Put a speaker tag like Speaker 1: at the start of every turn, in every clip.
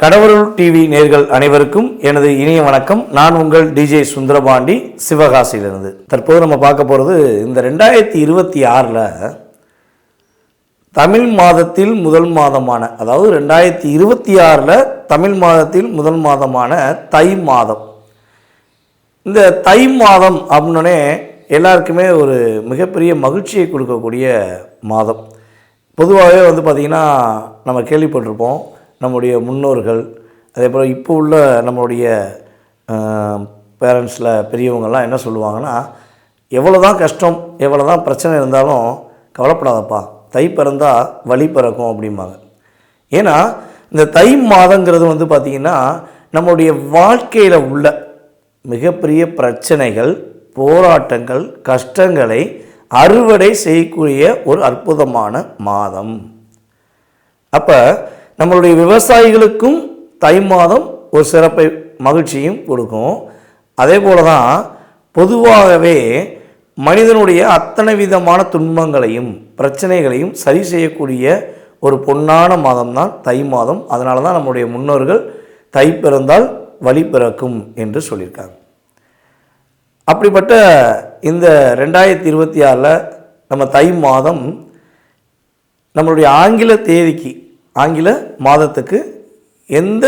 Speaker 1: கடவுள் டிவி நேர்கள் அனைவருக்கும் எனது இனிய வணக்கம். நான் உங்கள் டிஜே சுந்தரபாண்டி, சிவகாசியிலிருந்து. தற்போது நம்ம பார்க்க போகிறது இந்த 2026 தமிழ் மாதத்தில் முதல் மாதமான, அதாவது 2026 தமிழ் மாதத்தில் முதல் மாதமான தை மாதம். இந்த தை மாதம் அப்படின்னே எல்லாருக்குமே ஒரு மிகப்பெரிய மகிழ்ச்சியை கொடுக்கக்கூடிய மாதம். பொதுவாகவே பார்த்திங்கன்னா நம்ம கேள்விப்பட்டிருப்போம், நம்முடைய முன்னோர்கள், அதே போல் இப்போ உள்ள நம்மளுடைய பேரண்ட்ஸில் பெரியவங்கள்லாம் என்ன சொல்லுவாங்கன்னா, எவ்வளோ தான் கஷ்டம், எவ்வளோ தான் பிரச்சனை இருந்தாலும் கவலைப்படாதப்பா, தை பிறந்தால் வழி பிறக்கும் அப்படிம்பாங்க. ஏன்னா இந்த தை மாதங்கிறது பார்த்திங்கன்னா நம்மளுடைய வாழ்க்கையில் உள்ள மிகப்பெரிய பிரச்சனைகள், போராட்டங்கள், கஷ்டங்களை அறுவடை செய்யக்கூடிய ஒரு அற்புதமான மாதம். அப்போ நம்மளுடைய விவசாயிகளுக்கும் தை மாதம் ஒரு சிறப்பை, மகிழ்ச்சியும் கொடுக்கும். அதே போல தான் பொதுவாகவே மனிதனுடைய அத்தனை விதமான துன்பங்களையும் பிரச்சனைகளையும் சரி செய்யக்கூடிய ஒரு பொன்னான மாதம் தான் தை மாதம். அதனால தான் நம்முடைய முன்னோர்கள் தை பிறந்தால் வழி பிறக்கும் என்று சொல்லியிருக்காங்க. அப்படிப்பட்ட இந்த 2026 நம்ம தை மாதம் நம்மளுடைய ஆங்கில தேதிக்கு, ஆங்கில மாதத்துக்கு எந்த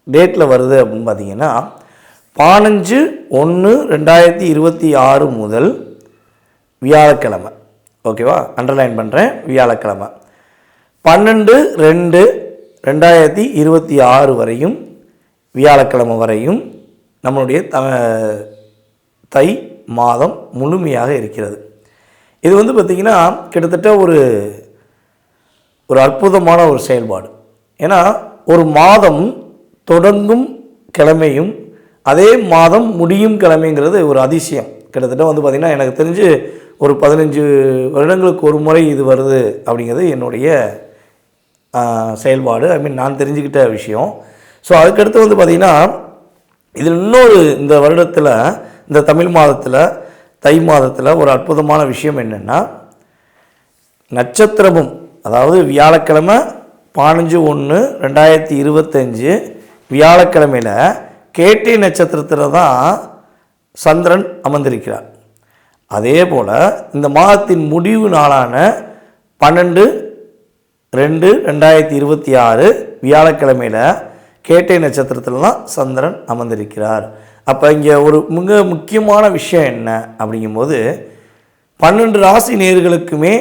Speaker 1: டேட்டில் வருது அப்படின்னு பார்த்தீங்கன்னா 15/1/2026 முதல் வியாழக்கிழமை. ஓகேவா, அண்டர்லைன் பண்ணுறேன், வியாழக்கிழமை 12/2/2026 வரையும், வியாழக்கிழமை வரையும் நம்மளுடைய தை மாதம் முழுமையாக இருக்கிறது. இது பார்த்திங்கன்னா கிட்டத்தட்ட ஒரு அற்புதமான ஒரு செயல்பாடு. ஏன்னா ஒரு மாதம் தொடங்கும் கிழமையும் அதே மாதம் முடியும் கிழமைங்கிறது ஒரு அதிசயம். கிட்டத்தட்ட பார்த்திங்கன்னா எனக்கு தெரிஞ்சு ஒரு 15 வருடங்களுக்கு ஒரு முறை இது வருது அப்படிங்கிறது என்னுடைய செயல்பாடு. நான் தெரிஞ்சுக்கிட்ட விஷயம். ஸோ அதுக்கடுத்து பார்த்திங்கன்னா இது இன்னொரு இந்த வருடத்தில், இந்த தமிழ் மாதத்தில், தை மாதத்தில் ஒரு அற்புதமான விஷயம் என்னென்னா, நட்சத்திரமும், அதாவது வியாழக்கிழமை 15/1/2025 வியாழக்கிழமையில் கேட்டை நட்சத்திரத்தில் தான் சந்திரன் அமர்ந்திருக்கிறார். அதே போல் இந்த மாதத்தின் முடிவு நாளான 12/2/2026 வியாழக்கிழமையில் கேட்டை நட்சத்திரத்தில் தான் சந்திரன் அமர்ந்திருக்கிறார். அப்போ இங்கே ஒரு மிக முக்கியமான விஷயம் என்ன அப்படிங்கும்போது, 12 ராசி நேயர்களுக்குமே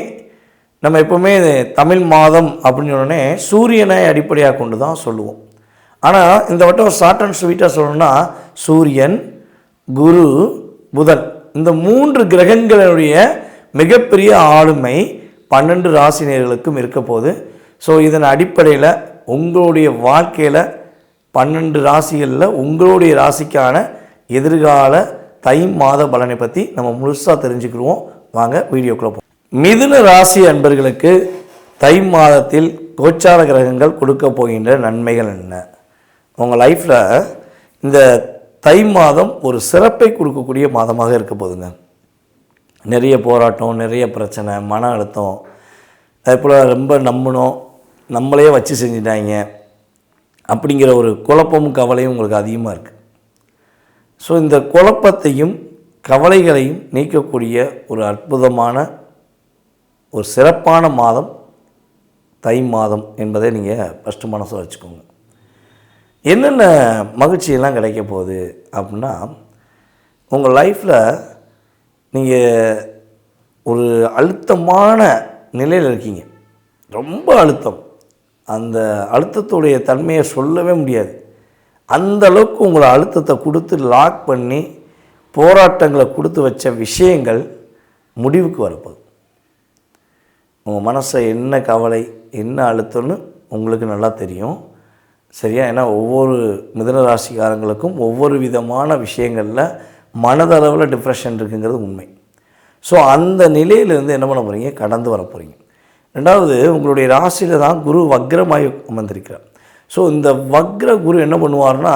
Speaker 1: நம்ம எப்போவுமே தமிழ் மாதம் அப்படின்னு சொன்னோடனே சூரியனை அடிப்படையாக கொண்டு தான் சொல்லுவோம். ஆனால் இந்த வட்டம் ஒரு ஷார்ட் அண்ட் ஸ்வீட்டாக சொல்லணும்னா சூரியன், குரு, புதன், இந்த 3 கிரகங்களுடைய மிகப்பெரிய ஆளுமை 12 ராசி நேயர்களுக்கும் இருக்க போகுது. ஸோ இதன் அடிப்படையில் உங்களுடைய வாழ்க்கையில் 12 ராசிகளில் உங்களுடைய ராசிக்கான எதிர்கால தை மாத பலனை பற்றி நம்ம முழுசாக தெரிஞ்சுக்கிடுவோம். வாங்க வீடியோக்குள்ளே போவோம். மிதுன ராசி அன்பர்களுக்கு தை மாதத்தில் கோச்சார கிரகங்கள் கொடுக்க போகின்ற நன்மைகள் என்ன? உங்கள் லைஃப்பில் இந்த தை மாதம் ஒரு சிறப்பை கொடுக்கக்கூடிய மாதமாக இருக்க போகுதுங்க. நிறைய போராட்டம், நிறைய பிரச்சனை, மன அழுத்தம், அதே போல் ரொம்ப நம்பணும், நம்மளே வச்சு செஞ்சிட்டாங்க அப்படிங்கிற ஒரு குழப்பமும் கவலையும் உங்களுக்கு அதிகமாக இருக்குது. ஸோ இந்த குழப்பத்தையும் கவலைகளையும் நீக்கக்கூடிய ஒரு அற்புதமான ஒரு சிறப்பான மாதம் தை மாதம் என்பதை நீங்கள் ஃபஸ்ட்டு மனசில் வச்சுக்கோங்க. என்னென்ன மகிழ்ச்சியெல்லாம் கிடைக்க போகுது அப்படின்னா, உங்கள் லைஃப்பில் நீங்கள் ஒரு அழுத்தமான நிலையில் இருக்கீங்க, ரொம்ப அழுத்தம். அந்த அழுத்தத்துடைய தன்மையை சொல்லவே முடியாது. அந்த அளவுக்கு உங்களை அழுத்தத்தை கொடுத்து லாக் பண்ணி போராட்டங்களை கொடுத்து வச்ச விஷயங்கள் முடிவுக்கு வரப்போகுது. உங்கள் மனசை என்ன கவலை, என்ன அழுத்தம்னு உங்களுக்கு நல்லா தெரியும், சரியா? ஏன்னா ஒவ்வொரு மிதுன ராசிக்காரங்களுக்கும் ஒவ்வொரு விதமான விஷயங்களில் மனதளவில் டிப்ரெஷன் இருக்குங்கிறது உண்மை. ஸோ அந்த நிலையிலேருந்து என்ன பண்ண போகிறீங்க, கடந்து வர போகிறீங்க. ரெண்டாவது, உங்களுடைய ராசியில் தான் குரு வக்ரமாய் அமர்ந்திருக்கிறார். ஸோ இந்த வக்ர குரு என்ன பண்ணுவார்னா,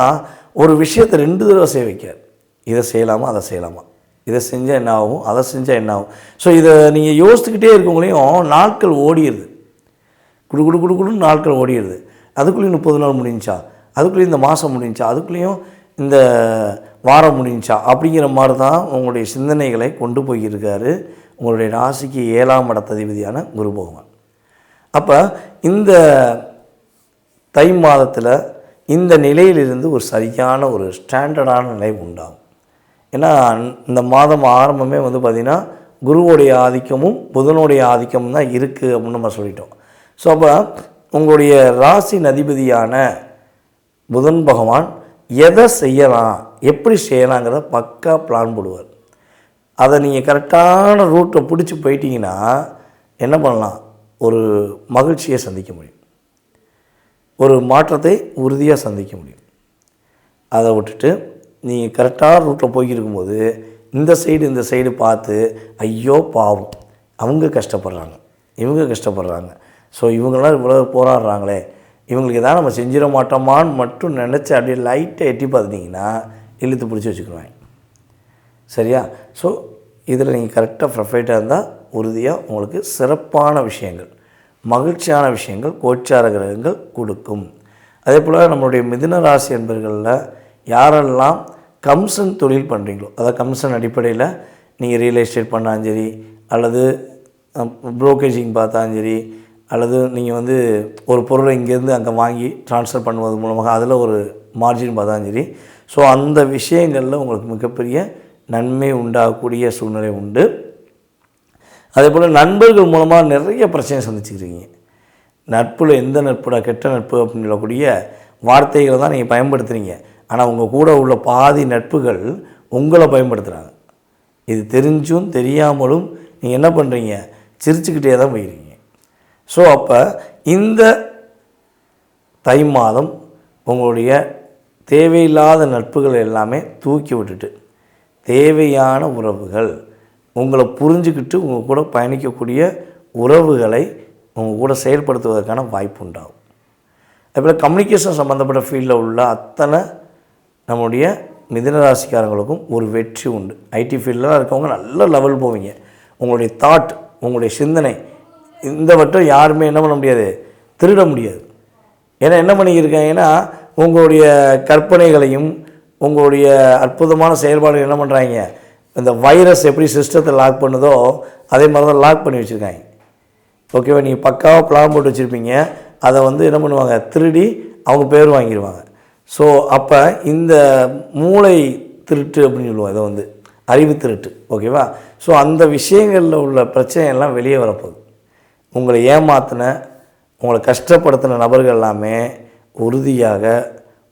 Speaker 1: ஒரு விஷயத்தை 2 தடவை செய்ய வைக்கார். இதை செய்யலாமா, அதை செய்யலாமா, இதை செஞ்சால் என்ன ஆகும், அதை செஞ்சால் என்ன ஆகும். ஸோ இதை நீங்கள் யோசித்துக்கிட்டே இருக்கவங்களையும் நாட்கள் ஓடிடுது, குடு குடு குடு குடுன்னு நாட்கள் ஓடிடுது. அதுக்குள்ளேயும் 30 நாள் முடிஞ்சா, அதுக்குள்ளேயும் இந்த மாதம் முடிஞ்சா, அதுக்குள்ளேயும் இந்த வாரம் முடிஞ்சா, அப்படிங்கிற மாதிரி தான் உங்களுடைய சிந்தனைகளை கொண்டு போயிருக்காரு உங்களுடைய ராசிக்கு 7ஆம் இடத்ததிபதியான குரு பகவான். அப்போ இந்த தை மாதத்தில் இந்த நிலையிலிருந்து ஒரு சரியான ஒரு ஸ்டாண்டர்டான நிலை உண்டாகும். ஏன்னா இந்த மாதம் ஆரம்பமே வந்து பார்த்திங்கன்னா குருவோடைய ஆதிக்கமும் புதனுடைய ஆதிக்கமும் தான் இருக்குது அப்படின்னு நம்ம சொல்லிட்டோம். ஸோ அப்போ உங்களுடைய ராசி அதிபதியான புதன் பகவான் எதை செய்யலாம், எப்படி செய்யலாங்கிறத பக்கா பிளான் போடுவார். அதை நீங்கள் கரெக்டான ரூட்டை பிடிச்சி போயிட்டீங்கன்னா என்ன பண்ணலாம், ஒரு மகிழ்ச்சியை சந்திக்க முடியும், ஒரு மாற்றத்தை உறுதியாக சந்திக்க முடியும். அதை விட்டுட்டு நீங்கள் கரெக்டான ரூட்டில் போய்க்கிருக்கும்போது இந்த சைடு பார்த்து ஐயோ பாவம் அவங்க கஷ்டப்படுறாங்க, இவங்க கஷ்டப்படுறாங்க, ஸோ இவங்களாம் இவ்வளோ போராடுறாங்களே, இவங்களுக்கு எதாவது நம்ம செஞ்சிட மாட்டோமான்னு மட்டும் நினச்சி அப்படியே லைட்டாக எட்டி பார்த்துட்டிங்கன்னா இழுத்து பிடிச்சி வச்சுக்கிடுவாங்க. சரியா? ஸோ இதில் நீங்கள் கரெக்டாக ப்ரொஃபைட்டாக இருந்தால் உறுதியாக உங்களுக்கு சிறப்பான விஷயங்கள், மகிழ்ச்சியான விஷயங்கள் கோச்சார கிரகங்கள் கொடுக்கும். அதே போல் நம்மளுடைய மிதுன ராசி என்பர்களில் யாரெல்லாம் கமிஷன் தொழில் பண்ணுறீங்களோ, அதாவது கமிஷன் அடிப்படையில் நீங்கள் ரியல் எஸ்டேட் பண்ணாலும் சரி, அல்லது ப்ரோக்கேஜிங் பார்த்தாலும் சரி, அல்லது நீங்கள் வந்து ஒரு பொருளை இங்கேருந்து அங்கே வாங்கி ட்ரான்ஸ்ஃபர் பண்ணுவது மூலமாக அதில் ஒரு மார்ஜின் பார்த்தாலும் சரி, ஸோ அந்த விஷயங்களில் உங்களுக்கு மிகப்பெரிய நன்மை உண்டாகக்கூடிய சூழ்நிலை உண்டு. அதே போல் நண்பர்கள் மூலமாக நிறைய பிரச்சனை சந்திச்சுக்கிறீங்க. நட்பில் எந்த நட்புடா கெட்ட நட்பு அப்படின்னு சொல்லக்கூடிய வார்த்தைகளை தான் நீங்கள் பயன்படுத்துகிறீங்க. ஆனால் உங்கள் கூட உள்ள பாதி நட்புகள் உங்களை பயன்படுத்துகிறாங்க. இது தெரிஞ்சும் தெரியாமலும் நீங்கள் என்ன பண்ணுறீங்க, சிரிச்சுக்கிட்டே தான் போயிடுறீங்க. ஸோ அப்போ இந்த தை மாதம் உங்களுடைய தேவையில்லாத நட்புகள் எல்லாமே தூக்கி விட்டுட்டு தேவையான உறவுகள், உங்களை புரிஞ்சுக்கிட்டு உங்கள் கூட பயணிக்கக்கூடிய உறவுகளை உங்கள் கூட செயல்படுத்துவதற்கான வாய்ப்பு உண்டாகும். அதுபோல் கம்யூனிகேஷன் சம்மந்தப்பட்ட ஃபீல்டில் உள்ள அத்தனை நம்முடைய மிதுன ராசிக்காரங்களுக்கும் ஒரு வெற்றி உண்டு. ஐடி ஃபீல்டெலாம் இருக்கவங்க நல்ல லெவல் போவீங்க. உங்களுடைய தாட், உங்களுடைய சிந்தனை இந்த வட்டம் யாருமே என்ன பண்ண முடியாது, திருட முடியாது. ஏன்னா என்ன பண்ணிக்கிருக்காங்கன்னா உங்களுடைய கற்பனைகளையும் உங்களுடைய அற்புதமான செயல்பாடுகள் என்ன பண்ணுறாங்க, இந்த வைரஸ் எப்படி சிஸ்டத்தை லாக் பண்ணுதோ அதே மாதிரி தான் லாக் பண்ணி வச்சுருக்காங்க. ஓகேவா? நீங்கள் பக்காவாக பிளான் போட்டு வச்சுருப்பீங்க, அதை வந்து என்ன பண்ணுவாங்க, திருடி அவங்க பேர் வாங்கிடுவாங்க. ஸோ அப்போ இந்த மூளை திருட்டு அப்படின்னு சொல்லுவோம், இதை வந்து அறிவு திருட்டு. ஓகேவா? ஸோ அந்த விஷயங்களில் உள்ள பிரச்சனையெல்லாம் வெளியே வரப்போகுது. உங்களை ஏமாத்தின, உங்களை கஷ்டப்படுத்தின நபர்கள் எல்லாமே உறுதியாக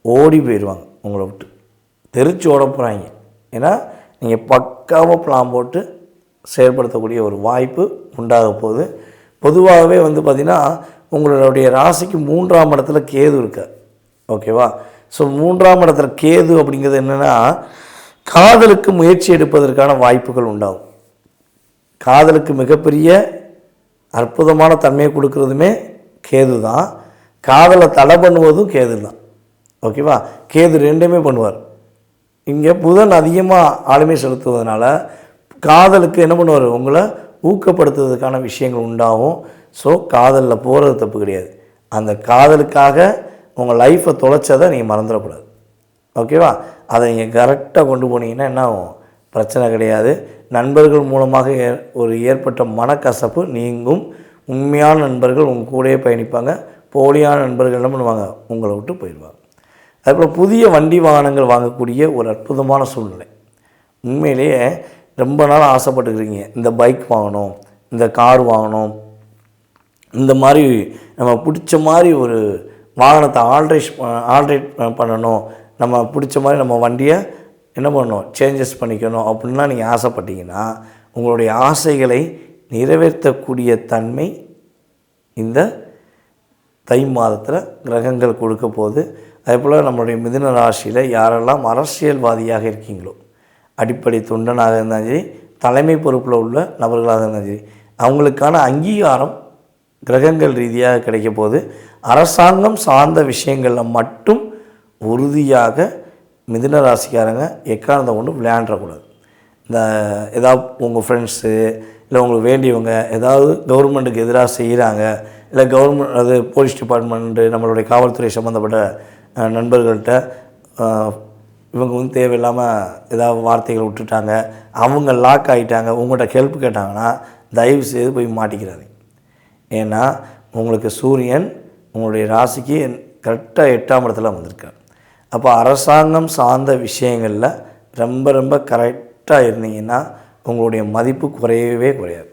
Speaker 1: ஓடி போயிடுவாங்க, உங்களை விட்டு தெரிச்சு ஓட போகிறாங்க. ஏன்னா நீங்கள் பக்காவாக பிளான் போட்டு செயல்படுத்தக்கூடிய ஒரு வாய்ப்பு உண்டாக போகுது. பொதுவாகவே வந்து பார்த்திங்கன்னா உங்களுடைய ராசிக்கு 3ஆம் இடத்துல கேது இருக்கார். ஓகேவா? ஸோ 3ஆம் இடத்துல கேது அப்படிங்கிறது என்னென்னா காதலுக்கு முயற்சி எடுப்பதற்கான வாய்ப்புகள் உண்டாகும். காதலுக்கு மிகப்பெரிய அற்புதமான தன்மையை கொடுக்கறதுமே கேது தான். காதலை தடை பண்ணுவதும் கேது தான். ஓகேவா? கேது ரெண்டுமே பண்ணுவார். இங்கே புதன் அதிகமாக ஆளுமை செலுத்துவதனால காதலுக்கு என்ன பண்ணுவார், உங்களை ஊக்கப்படுத்துவதற்கான விஷயங்கள் உண்டாகும். ஸோ காதலில் போகிறது தப்பு கிடையாது. அந்த காதலுக்காக உங்கள் லைஃப்பை தொலைச்சதை நீங்கள் மறந்துடக்கூடாது. ஓகேவா? அதை நீங்கள் கரெக்டாக கொண்டு போனீங்கன்னா என்ன ஆகும், பிரச்சனை கிடையாது. நண்பர்கள் மூலமாக ஒரு ஏற்பட்ட மனக்கசப்பு நீங்கும். உண்மையான நண்பர்கள் உங்கள் கூடயே பயணிப்பாங்க. போலியான நண்பர்கள் என்ன பண்ணுவாங்க, உங்களை விட்டு போயிடுவாங்க. அதுபோல் புதிய வண்டி வாகனங்கள் வாங்கக்கூடிய ஒரு அற்புதமான சூழ்நிலை. உண்மையிலேயே ரொம்ப நாள் ஆசைப்பட்டுக்கிறீங்க, இந்த பைக் வாங்கணும், இந்த கார் வாங்கணும், இந்த மாதிரி நம்ம பிடிச்ச மாதிரி ஒரு வாகனத்தை ஆல்ட்ரேட் பண்ணணும், நம்ம பிடிச்ச மாதிரி நம்ம வண்டியை என்ன பண்ணணும், சேஞ்சஸ் பண்ணிக்கணும் அப்படின்லாம் நீங்கள் ஆசைப்பட்டீங்கன்னா உங்களுடைய ஆசைகளை நிறைவேற்றக்கூடிய தன்மை இந்த தை மாதத்தில் கிரகங்கள் கொடுக்க போகுது. அதே போல் நம்மளுடைய மிதுன ராசியில் யாரெல்லாம் அரசியல்வாதியாக இருக்கீங்களோ, அடிப்படை தொண்டனாக இருந்தாலும் சரி, தலைமை பொறுப்பில் உள்ள நபர்களாக இருந்தாலும் சரி, அவங்களுக்கான அங்கீகாரம் கிரகங்கள் ரீதியாக கிடைக்க போது. அரசாங்கம் சார்ந்த விஷயங்களில் மட்டும் உறுதியாக மிதுன ராசிக்காரங்க எக்காரணத்தை கொண்டு விளையாண்டக்கூடாது. இந்த ஏதாவது உங்கள் ஃப்ரெண்ட்ஸு இல்லை உங்களுக்கு வேண்டியவங்க ஏதாவது கவர்மெண்ட்டுக்கு எதிராக செய்கிறாங்க, இல்லை கவர்மெண்ட் அது போலீஸ் டிபார்ட்மெண்ட்டு நம்மளுடைய காவல்துறை சம்மந்தப்பட்ட நண்பர்கள்ட்ட இவங்க வந்து தேவையில்லாமல் ஏதாவது வார்த்தைகள் விட்டுட்டாங்க, அவங்க லாக் ஆகிட்டாங்க, உங்கள்கிட்ட ஹெல்ப் கேட்டாங்கன்னா தயவு செய்து போய் மாட்டிக்கிறாங்க. ஏன்னா உங்களுக்கு சூரியன் உங்களுடைய ராசிக்கு கரெக்டாக 8ஆம் இடத்துல வந்திருக்கார். அப்போ அரசாங்கம் சார்ந்த விஷயங்களில் ரொம்ப ரொம்ப கரெக்டாக இருந்தீங்கன்னா உங்களுடைய மதிப்பு குறையவே குறையாது.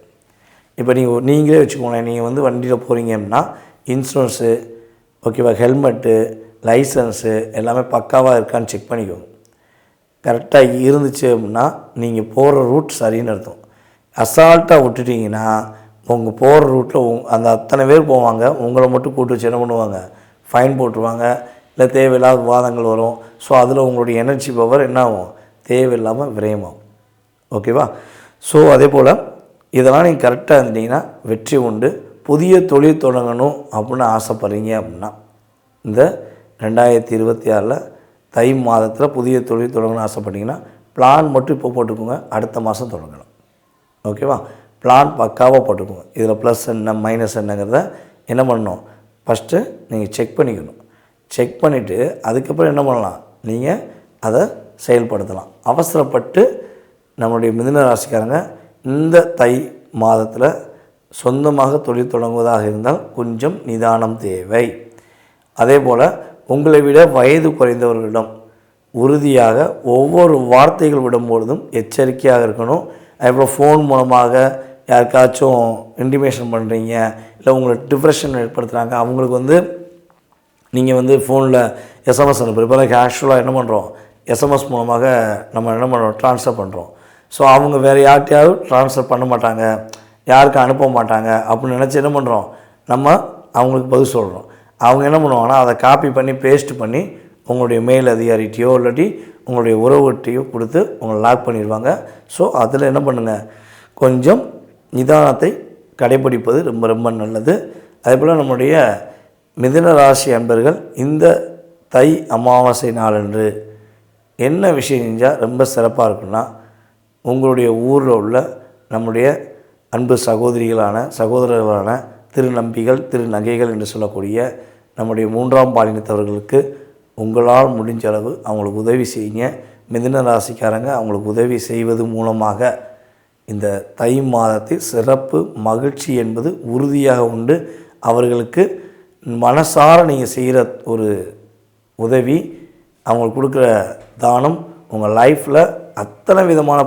Speaker 1: இப்போ நீங்களே வச்சுக்கோங்களேன், நீங்கள் வந்து வண்டியில் போகிறீங்க அப்படின்னா இன்சூரன்ஸு ஓகேவா, ஹெல்மெட்டு, லைசன்ஸு எல்லாமே பக்காவாக இருக்கான்னு செக் பண்ணிக்கோங்க. கரெக்டாக இருந்துச்சு அப்படின்னா நீங்கள் போகிற ரூட் சரின்னு அர்த்தம். அசால்ட்டாக விட்டுட்டிங்கன்னா உங்கள் போகிற ரூட்டில் அந்த அத்தனை பேர் போவாங்க, உங்களை மட்டும் கூட்டு வச்சு என்ன பண்ணுவாங்க, ஃபைன் போட்டுருவாங்க, இல்லை தேவையில்லாத விவாதங்கள் வரும். ஸோ அதில் உங்களுடைய எனர்ஜி பவர் என்ன ஆகும், தேவையில்லாமல் விரயமாகும். ஓகேவா? ஸோ அதே போல் இதெல்லாம் நீங்கள் கரெக்டாக இருந்தீங்கன்னா வெற்றி உண்டு. புதிய தொழில் தொடங்கணும் அப்படின்னு ஆசைப்படுறீங்க அப்படின்னா இந்த 2026 தை மாதத்தில் புதிய தொழில் தொடங்கணும்னு ஆசைப்பட்டீங்கன்னா பிளான் மட்டும் இப்போ போட்டுக்கோங்க, அடுத்த மாதம் தொடங்கலாம். ஓகேவா? பிளான் பக்காவாக போட்டுக்கோங்க. இதில் ப்ளஸ் என்ன மைனஸ் என்னங்கிறத என்ன பண்ணணும், ஃபஸ்ட்டு நீங்கள் செக் பண்ணிக்கணும். செக் பண்ணிவிட்டு அதுக்கப்புறம் என்ன பண்ணலாம், நீங்கள் அதை செயல்படுத்தலாம். அவசரப்பட்டு நம்மளுடைய மிதுன ராசிக்காரங்க இந்த தை மாதத்தில் சொந்தமாக தொழில் தொடங்குவதாக இருந்தால் கொஞ்சம் நிதானம் தேவை. அதே போல் உங்களை விட வயது குறைந்தவர்களிடம் உறுதியாக ஒவ்வொரு வார்த்தைகள் விடும்பொழுதும் எச்சரிக்கையாக இருக்கணும். அதேபோல் ஃபோன் மூலமாக யாருக்காச்சும் இன்டிமேஷன் பண்ணுறீங்க, இல்லை உங்களை டிப்ரெஷன் ஏற்படுத்துகிறாங்க, அவங்களுக்கு வந்து நீங்கள் வந்து ஃபோனில் எஸ்எம்எஸ் அனுப்புகிறோம். இப்போ கேஷுவலாக என்ன பண்ணுறோம், எஸ்எம்எஸ் மூலமாக நம்ம என்ன பண்ணுறோம், ட்ரான்ஸ்ஃபர் பண்ணுறோம். ஸோ அவங்க வேறு யார்கிட்டையாவது ட்ரான்ஸ்ஃபர் பண்ண மாட்டாங்க, யாருக்கு அனுப்ப மாட்டாங்க அப்படின்னு நினச்சி என்ன பண்ணுறோம், நம்ம அவங்களுக்கு பதில் சொல்கிறோம். அவங்க என்ன பண்ணுவாங்கன்னா அதை காப்பி பண்ணி பேஸ்ட் பண்ணி உங்களுடைய மேல் அதிகாரிகிட்டையோ இல்லாட்டி உங்களுடைய உறவுகிட்டையோ கொடுத்து உங்களை லாக் பண்ணிடுவாங்க. ஸோ அதில் என்ன பண்ணுங்கள், கொஞ்சம் நிதானத்தை கடைப்பிடிப்பது ரொம்ப ரொம்ப நல்லது. அதேபோல் நம்முடைய மிதுன ராசி அன்பர்கள் இந்த தை அமாவாசை நாளன்று என்ன விஷயம் செஞ்சால் ரொம்ப சிறப்பாக இருக்குன்னா, உங்களுடைய ஊரில் உள்ள நம்முடைய அன்பு சகோதரர்களான திருநம்பிகள், திருநகைகள் என்று சொல்லக்கூடிய நம்முடைய 3ஆம் பாலினத்தவர்களுக்கு உங்களால் முடிஞ்ச அளவு அவங்களுக்கு உதவி செய்யுங்க. மிதுன ராசிக்காரங்க அவங்களுக்கு உதவி செய்வது மூலமாக இந்த தை மாதத்தில் சிறப்பு மகிழ்ச்சி என்பது உறுதியாக உண்டு. அவர்களுக்கு மனசார நீங்கள் செய்கிற ஒரு உதவி, அவங்களுக்கு கொடுக்குற தானம் உங்கள் லைஃப்பில் அத்தனை விதமான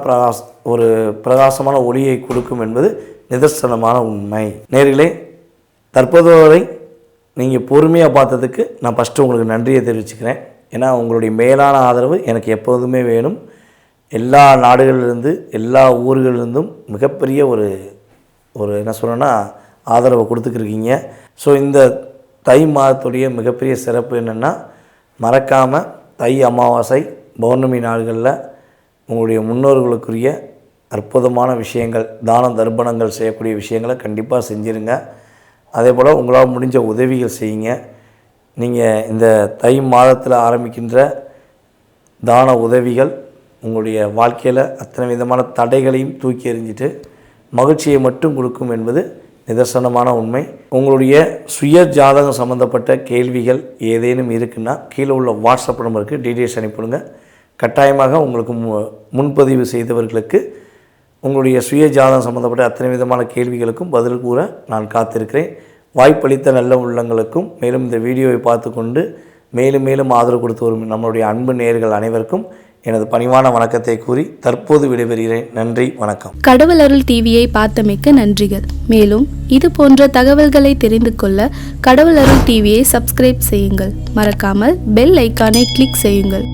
Speaker 1: பிரகாசமான ஒளியை கொடுக்கும் என்பது நிதர்சனமான உண்மை. நேர்களே, தற்போது வரை நீங்கள் பொறுமையாக பார்த்ததுக்கு நான் ஃபஸ்ட்டு உங்களுக்கு நன்றியை தெரிவிச்சுக்கிறேன். ஏன்னா உங்களுடைய மேலான ஆதரவு எனக்கு எப்போதுமே வேணும். எல்லா நாடுகளிலிருந்து எல்லா ஊர்களிலிருந்தும் மிகப்பெரிய ஒரு என்ன சொல்லணும்னா ஆதரவை கொடுத்துக்கிருக்கீங்க. ஸோ இந்த தை மாதத்துடைய மிகப்பெரிய சிறப்பு என்னென்னா, மறக்காமல் தை அமாவாசை பௌர்ணமி நாள்களில் உங்களுடைய முன்னோர்களுக்குரிய அற்புதமான விஷயங்கள், தான தர்ப்பணங்கள் செய்யக்கூடிய விஷயங்களை கண்டிப்பாக செஞ்சுருங்க. அதே போல் உங்களால் முடிஞ்ச உதவிகள் செய்யுங்க. நீங்கள் இந்த தை மாதத்தில் ஆரம்பிக்கின்ற தான உதவிகள் உங்களுடைய வாழ்க்கையில் அத்தனை விதமான தடைகளையும் தூக்கி எறிஞ்சிட்டு மகிழ்ச்சியை மட்டும் கொடுக்கும் என்பது நிதர்சனமான உண்மை. உங்களுடைய சுய ஜாதகம் சம்மந்தப்பட்ட கேள்விகள் ஏதேனும் இருக்குன்னா கீழே உள்ள வாட்ஸ்அப் நம்பருக்கு டீட்டெயில்ஸ் அனுப்பிடுங்க. கட்டாயமாக உங்களுக்கு முன்பதிவு செய்தவர்களுக்கு உங்களுடைய சுய ஜாதகம் சம்மந்தப்பட்ட அத்தனை விதமான கேள்விகளுக்கும் பதில் கூற நான் காத்திருக்கிறேன். வாய்ப்பளித்த நல்ல உள்ளங்களுக்கும் மேலும் இந்த வீடியோவை பார்த்து கொண்டு மேலும் மேலும் ஆதரவு கொடுத்து வரும் நம்மளுடைய அன்பு நேயர்கள் அனைவருக்கும் எனது பணிவான வணக்கத்தை கூறி தற்போது விடைபெறுகிறேன். நன்றி, வணக்கம்.
Speaker 2: கடவுள் அருள் டிவியை பார்த்தமைக்கு நன்றிகள். மேலும் இது போன்ற தகவல்களை தெரிந்து கொள்ள கடவுள் அருள் டிவியை சப்ஸ்கிரைப் செய்யுங்கள். மறக்காமல் பெல் ஐக்கானை கிளிக் செய்யுங்கள்.